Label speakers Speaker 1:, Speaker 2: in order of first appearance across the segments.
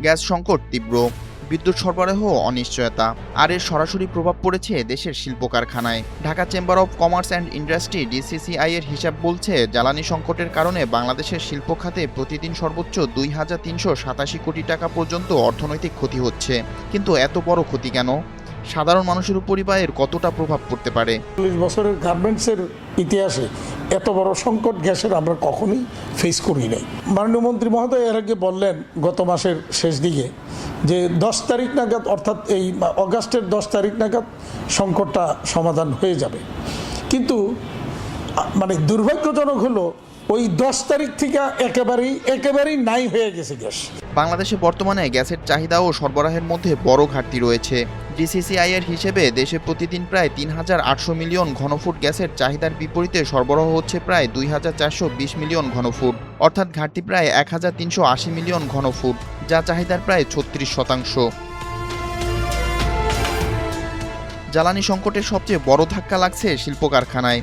Speaker 1: Gas সংকট তীব্র, বিদ্যুৎ সরবরাহ অনিশ্চয়তা, আর এর সরাসরি প্রভাব পড়েছে দেশের শিল্প কারখানায়। Dhaka chamber of commerce and industry DCCI এর হিসাব বলছে, জ্বালানি সংকটের কারণে বাংলাদেশের শিল্প খাতে প্রতিদিন সর্বোচ্চ ২,৩৮৭ কোটি টাকা পর্যন্ত অর্থনৈতিক ক্ষতি হচ্ছে। কিন্তু এত বড় ক্ষতি কেন? সাধারণ মানুষের উপরই বা এর কতটা প্রভাব পড়তে পারে?
Speaker 2: ৪০ বছরের গার্মেন্টসের ইতিহাসে এত বড় সংকট গ্যাসের আমরা কখনোই ফেস করি নাই। মাননীয় মন্ত্রী মহোদয় এর আগে বললেন গত মাসের শেষ দিকে যে 10 তারিখ নাগাদ, অর্থাৎ এই অগাস্টের 10 তারিখ নাগাদ সংকটটা সমাধান হয়ে যাবে। কিন্তু দুর্ভাগ্যজনক হলো ওই 10 তারিখ থেকে একেবারেই নাই হয়ে গেছে গ্যাস।
Speaker 1: বাংলাদেশে বর্তমানে গ্যাসের চাহিদা ও সরবরাহের মধ্যে বড় ঘাটতি রয়েছে। ডিসিসিআই এর হিসেবে দেশে প্রতিদিন প্রায় ৩,৮০০ মিলিয়ন ঘনফুট গ্যাসের চাহিদার বিপরীতে সরবরাহ হচ্ছে প্রায় ২,৪২০ মিলিয়ন ঘনফুট, অর্থাৎ ঘাটতি প্রায় ১,৩৮০ মিলিয়ন ঘনফুট, যা চাহিদার প্রায় ৩৬%। জ্বালানি সংকটের সবচেয়ে বড় ধাক্কা লাগছে শিল্প কারখানায়।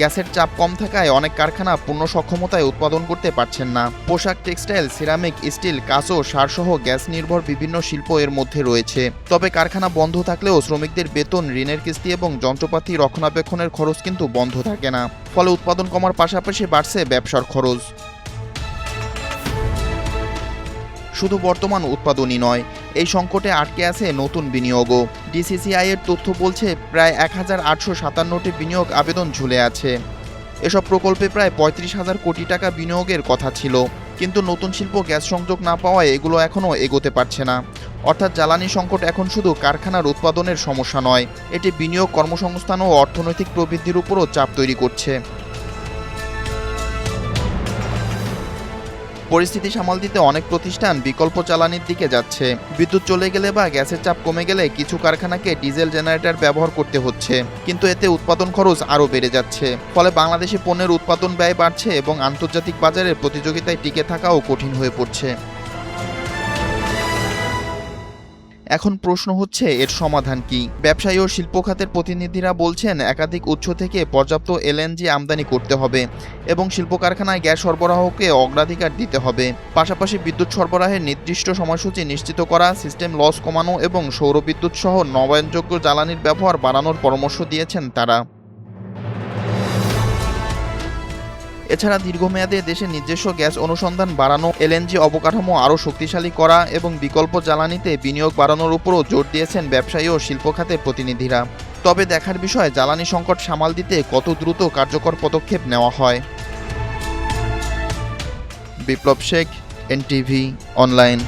Speaker 1: গ্যাসের চাপ কম থাকায় অনেক কারখানা পূর্ণ সক্ষমতায় উৎপাদন করতে পারছেন না। পোশাক, টেক্সটাইল, সিরামিক, স্টিল, কাঁচ ও সারসহ গ্যাস নির্ভর বিভিন্ন শিল্প এর মধ্যে রয়েছে। তবে কারখানা বন্ধ থাকলেও শ্রমিকদের বেতন, ঋণের কিস্তি এবং যন্ত্রপাতি রক্ষণাবেক্ষণের খরচ কিন্তু বন্ধ থাকে না। ফলে উৎপাদন কমার পাশাপাশি বাড়ছে ব্যবসার খরচ। শুধু বর্তমান উৎপাদনই নয়, এই সংকটে আটকে আছে নতুন বিনিয়োগও। ডিসিসিআই এর তথ্য বলছে প্রায় 1,857টি বিনিয়োগ আবেদন ঝুলে আছে। এসব প্রকল্পে প্রায় 35,000 কোটি টাকা বিনিয়োগের কথা ছিল, কিন্তু নতুন শিল্প গ্যাস সংযোগ না পাওয়ায় এগুলো এখনও এগোতে পারছে না। অর্থাৎ জ্বালানি সংকট এখন শুধু কারখানার উৎপাদনের সমস্যা নয়, এটি বিনিয়োগ, কর্মসংস্থান ও অর্থনৈতিক প্রবৃদ্ধির উপরও চাপ তৈরি করছে। পরিস্থিতি সামাল দিতে অনেক প্রতিষ্ঠান বিকল্প জ্বালানির দিকে যাচ্ছে। বিদ্যুৎ চলে গেলে বা গ্যাসের চাপ কমে গেলে কিছু কারখানাকে ডিজেল জেনারেটর ব্যবহার করতে হচ্ছে, কিন্তু এতে উৎপাদন খরচ আরও বেড়ে যাচ্ছে। ফলে বাংলাদেশে পণ্যের উৎপাদন ব্যয় বাড়ছে এবং আন্তর্জাতিক বাজারের প্রতিযোগিতায় টিকে থাকাও কঠিন হয়ে পড়ছে। এখন প্রশ্ন হচ্ছে, এর সমাধান কি? ব্যবসায়ী ও শিল্প খাতের প্রতিনিধিরা বলছেন, একাধিক উৎস থেকে পর্যাপ্ত এলএনজি আমদানি করতে হবে এবং শিল্প কারখানায় গ্যাস সরবরাহকে অগ্রাধিকার দিতে হবে। পাশাপাশি বিদ্যুৎ সরবরাহের নির্দিষ্ট সময়সূচি নিশ্চিত করা, সিস্টেম লস কমানো এবং সৌরবিদ্যুৎ সহ নবায়নযোগ্য জ্বালানির ব্যবহার বাড়ানোর পরামর্শ দিয়েছেন তারা। এছাড়া দীর্ঘমেয়াদে দেশে নিজস্ব গ্যাস অনুসন্ধান বাড়ানো, এলএনজি অবকাঠামো আরও শক্তিশালী করা এবং বিকল্প জ্বালানিতে বিনিয়োগ বাড়ানোর উপরও জোর দিয়েছেন ব্যবসায়ী ও শিল্প খাতের প্রতিনিধিরা। তবে দেখার বিষয়, জ্বালানি সংকট সামাল দিতে কত দ্রুত কার্যকর পদক্ষেপ নেওয়া হয়। বিপ্লব শেখ, এনটিভি অনলাইন।